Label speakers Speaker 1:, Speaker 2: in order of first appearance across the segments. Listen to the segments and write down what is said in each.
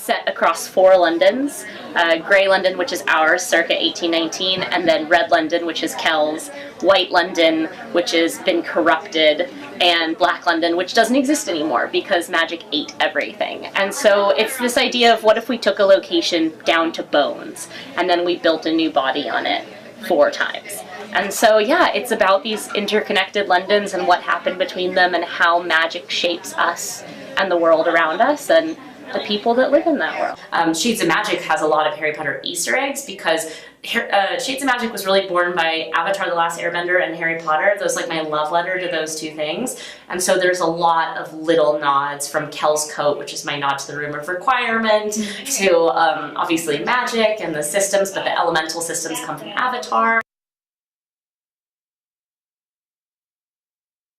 Speaker 1: set across 4 Londons. Grey London, which is ours, circa 1819, and then Red London, which is Kells, White London, which has been corrupted, and Black London, which doesn't exist anymore because magic ate everything. And so it's this idea of what if we took a location down to bones, and then we built a new body on it 4 times. And so, yeah, it's about these interconnected Londons and what happened between them and how magic shapes us and the world around us and the people that live in that world. Shades of Magic has a lot of Harry Potter Easter eggs because Shades of Magic was really born by Avatar: The Last Airbender and Harry Potter. That was like my love letter to those 2 things. And so there's a lot of little nods from Kel's Coat, which is my nod to the Room of Requirement, to obviously magic and the systems, but the elemental systems come from Avatar.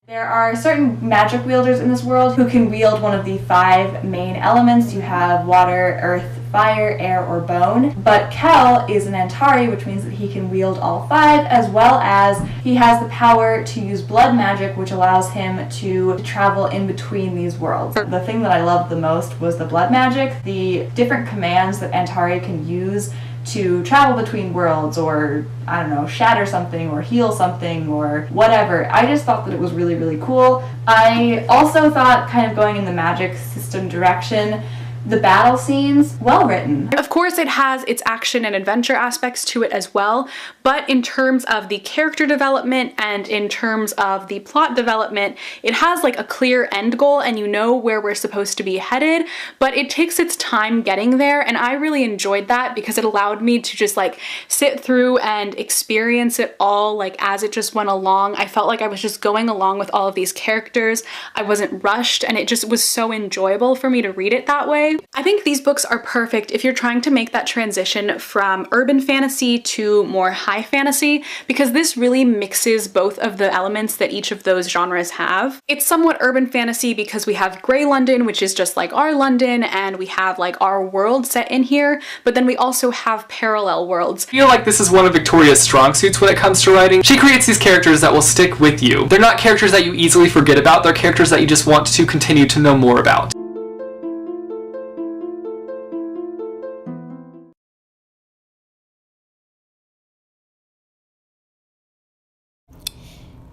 Speaker 2: There are certain magic wielders in this world who can wield one of the 5 main elements. You have water, earth, fire, air, or bone. But Kel is an Antari, which means that he can wield all 5, as well as he has the power to use blood magic, which allows him to travel in between these worlds. The thing that I loved the most was the blood magic, the different commands that Antari can use to travel between worlds, or I don't know, shatter something or heal something or whatever. I just thought that it was really, really cool. I also thought, kind of going in the magic system direction, the battle scenes, well written.
Speaker 3: Of course, it has its action and adventure aspects to it as well, but in terms of the character development and in terms of the plot development, it has like a clear end goal and you know where we're supposed to be headed, but it takes its time getting there, and I really enjoyed that because it allowed me to just like sit through and experience it all like as it just went along. I felt like I was just going along with all of these characters. I wasn't rushed, and it just was so enjoyable for me to read it that way. I think these books are perfect if you're trying to make that transition from urban fantasy to more high fantasy, because this really mixes both of the elements that each of those genres have. It's somewhat urban fantasy because we have Grey London, which is just like our London, and we have like our world set in here, but then we also have parallel worlds.
Speaker 4: I feel like this is one of Victoria's strong suits when it comes to writing. She creates these characters that will stick with you. They're not characters that you easily forget about, they're characters that you just want to continue to know more about.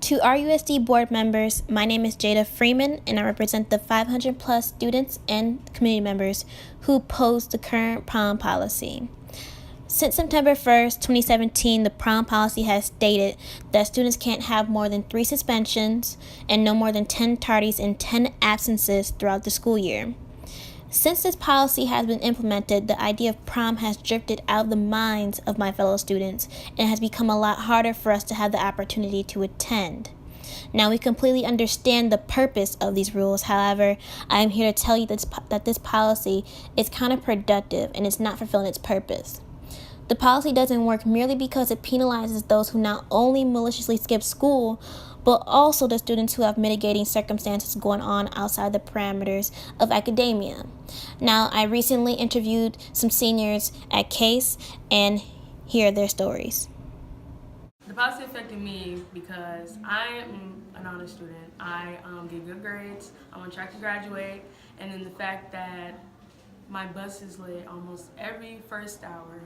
Speaker 5: To RUSD board members, my name is Jada Freeman, and I represent the 500 plus students and community members who oppose the current prom policy. Since September 1st, 2017, the prom policy has stated that students can't have more than 3 suspensions and no more than 10 tardies and 10 absences throughout the school year. Since this policy has been implemented, the idea of prom has drifted out of the minds of my fellow students and has become a lot harder for us to have the opportunity to attend. Now, we completely understand the purpose of these rules. However, I am here to tell you that this policy is counterproductive and it's not fulfilling its purpose. The policy doesn't work merely because it penalizes those who not only maliciously skip school, but also the students who have mitigating circumstances going on outside the parameters of academia. Now, I recently interviewed some seniors at CASE, and here are their stories.
Speaker 6: The policy affected me because I am an honor student. I get good grades, I'm on track to graduate, and then the fact that my bus is late almost every first hour,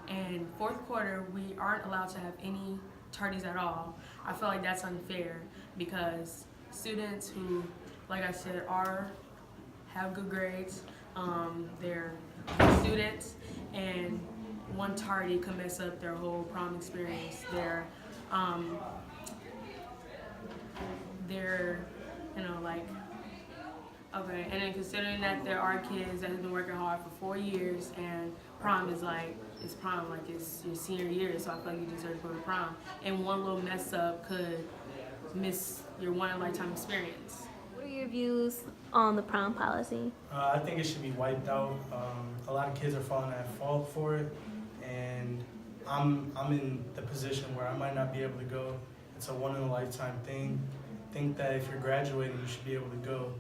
Speaker 6: and fourth quarter we aren't allowed to have any tardies at all. I feel like that's unfair because students who, like I said, have good grades, they're good students, and one tardy can mess up their whole prom experience. They're okay, and then considering that there are kids that have been working hard for 4 years, and prom is it's your senior year, so I feel like you deserve to go to prom. And one little mess up could miss your one-in-a-lifetime experience.
Speaker 5: What are your views on the prom policy?
Speaker 7: I think it should be wiped out. A lot of kids are falling at fault for it, and I'm in the position where I might not be able to go. It's a one-in-a-lifetime thing. I think that if you're graduating, you should be able to go.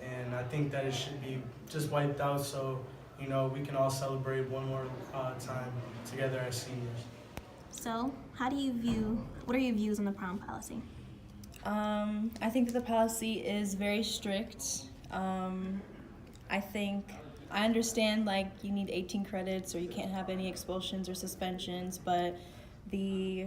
Speaker 7: And I think that it should be just wiped out so, we can all celebrate one more time together as seniors.
Speaker 5: So, what are your views on the prom policy?
Speaker 8: I think that the policy is very strict. I think I understand like you need 18 credits or you can't have any expulsions or suspensions, but the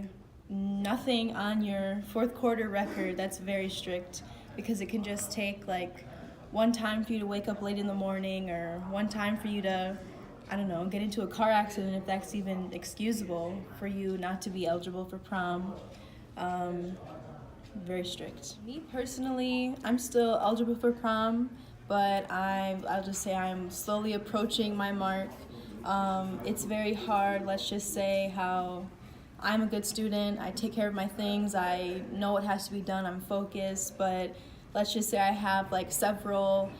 Speaker 8: nothing on your fourth quarter record, that's very strict, because it can just take like one time for you to wake up late in the morning or one time for you to, I don't know, get into a car accident, if that's even excusable for you not to be eligible for prom. Very strict. Me personally, I'm still eligible for prom, but I'll just say I'm slowly approaching my mark. It's very hard, let's just say how I'm a good student, I take care of my things, I know what has to be done, I'm focused, but let's just say I have like several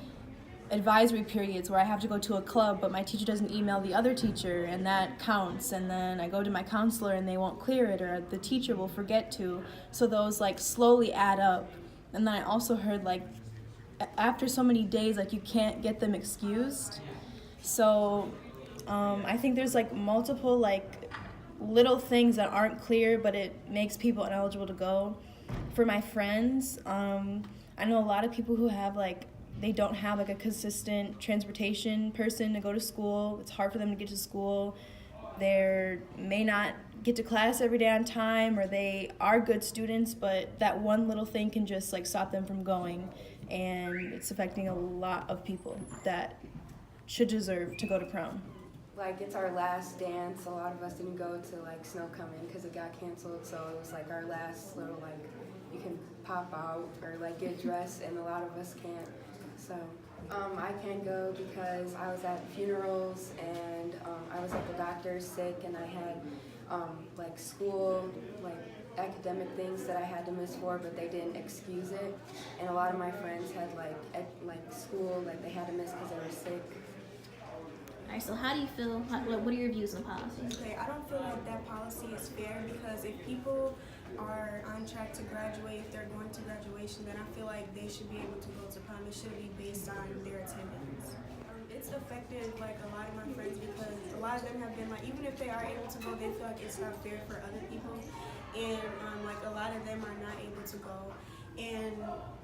Speaker 8: advisory periods where I have to go to a club, but my teacher doesn't email the other teacher, and that counts. And then I go to my counselor and they won't clear it, or the teacher will forget to. So those like slowly add up. And then I also heard like after so many days, like you can't get them excused. So I think there's like multiple like little things that aren't clear, but it makes people ineligible to go. For my friends, I know a lot of people who have like, they don't have like a consistent transportation person to go to school. It's hard for them to get to school. They may not get to class every day on time, or they are good students, but that one little thing can just like stop them from going. And it's affecting a lot of people that should deserve to go to prom.
Speaker 9: Like, it's our last dance. A lot of us didn't go to like Snow Coming because it got canceled, so it was like our last little like, you can pop out or like get dressed, and a lot of us can't. So I can't go because I was at funerals, and I was at the doctor sick, and I had like school, like academic things that I had to miss for, but they didn't excuse it. And a lot of my friends had like school, like they had to miss because they were sick.
Speaker 5: All right, so how do you feel? What are your views on the policy?
Speaker 10: Okay, I don't feel like that policy is fair, because if people are on track to graduate, if they're going to graduation, then I feel like they should be able to go to prom. It shouldn't be based on their attendance. It's affected like a lot of my friends, because a lot of them have been like, even if they are able to go, they feel like it's not fair for other people, and like a lot of them are not able to go. And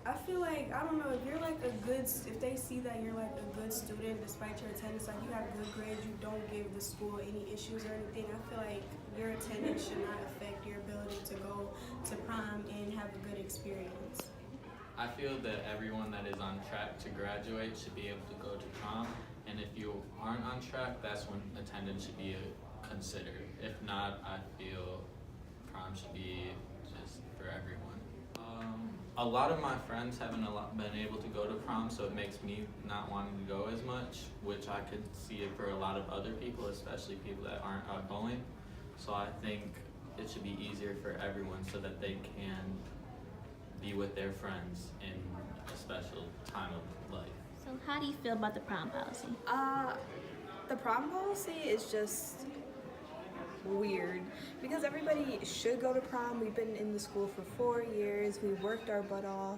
Speaker 10: I feel like, I don't know, if you're like if they see that you're like a good student despite your attendance, like you have good grades, you don't give the school any issues or anything, I feel like your attendance should not affect your ability to go to prom and have a good experience.
Speaker 11: I feel that everyone that is on track to graduate should be able to go to prom, and if you aren't on track, that's when attendance should be considered. If not, I feel prom should be just for everyone. A lot of my friends haven't been able to go to prom, so it makes me not wanting to go as much, which I could see it for a lot of other people, especially people that aren't outgoing. So I think it should be easier for everyone so that they can be with their friends in a special time of life.
Speaker 5: So how do you feel about the prom policy?
Speaker 12: The prom policy is just weird, because everybody should go to prom. We've been in the school for 4 years. We worked our butt off.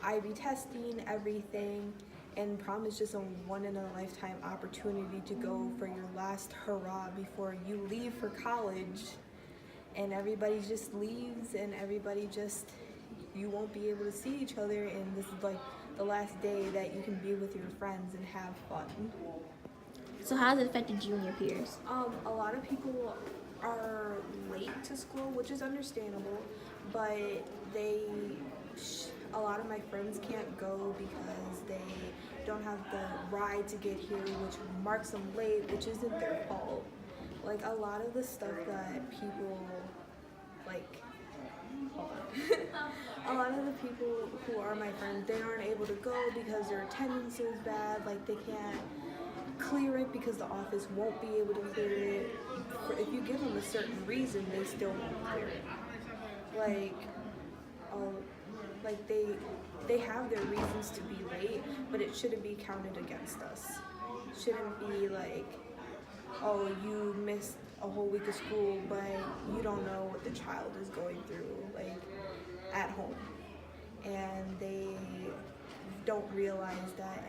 Speaker 12: IB testing, everything. And prom is just a one-in-a-lifetime opportunity to go for your last hurrah before you leave for college. And everybody just leaves, and everybody just, you won't be able to see each other, and this is like the last day that you can be with your friends and have fun.
Speaker 5: So how has it affected you and your peers?
Speaker 12: A lot of people are late to school, which is understandable, but a lot of my friends can't go because they don't have the ride to get here, which marks them late, which isn't their fault. Like, a lot of the stuff that people, like, a lot of the people who are my friends, they aren't able to go because their attendance is bad, like they can't clear it because the office won't be able to clear it. If you give them a certain reason, they still won't clear it. Like they have their reasons to be late, but it shouldn't be counted against us. It shouldn't be like, oh, you missed a whole week of school, but you don't know what the child is going through, like, at home. And they don't realize that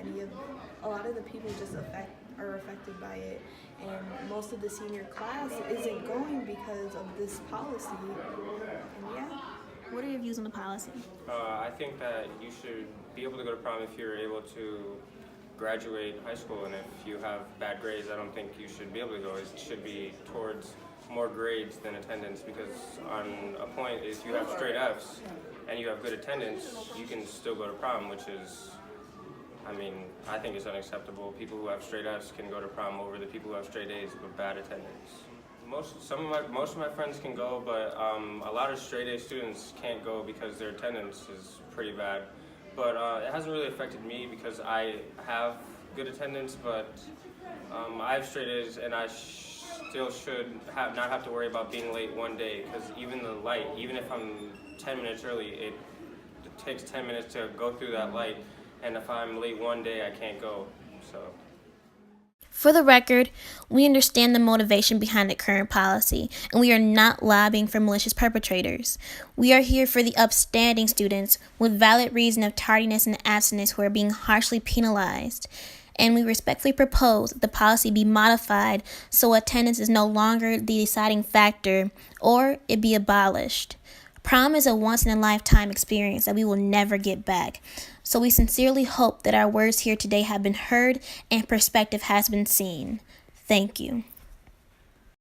Speaker 12: a lot of the people just are affected by it, and most of the senior class isn't going because of this policy. And yeah.
Speaker 5: What are your views on the policy?
Speaker 13: I think that you should be able to go to prom if you're able to graduate high school, and if you have bad grades, I don't think you should be able to go. It should be towards more grades than attendance, because on a point, if you have straight Fs and you have good attendance, you can still go to prom, which is, I mean, I think it's unacceptable. People who have straight Fs can go to prom over the people who have straight As with bad attendance. Most of my friends can go, but a lot of straight A students can't go because their attendance is pretty bad. But it hasn't really affected me because I have good attendance, but I have straight A's, and I still should not have to worry about being late one day, because even the light, even if I'm 10 minutes early, it takes 10 minutes to go through that light, and if I'm late one day, I can't go. So.
Speaker 5: For the record, we understand the motivation behind the current policy, and we are not lobbying for malicious perpetrators. We are here for the upstanding students with valid reason of tardiness and abstinence who are being harshly penalized. And we respectfully propose that the policy be modified so attendance is no longer the deciding factor, or it be abolished. Prom is a once-in-a-lifetime experience that we will never get back. So we sincerely hope that our words here today have been heard and perspective has been seen. Thank you.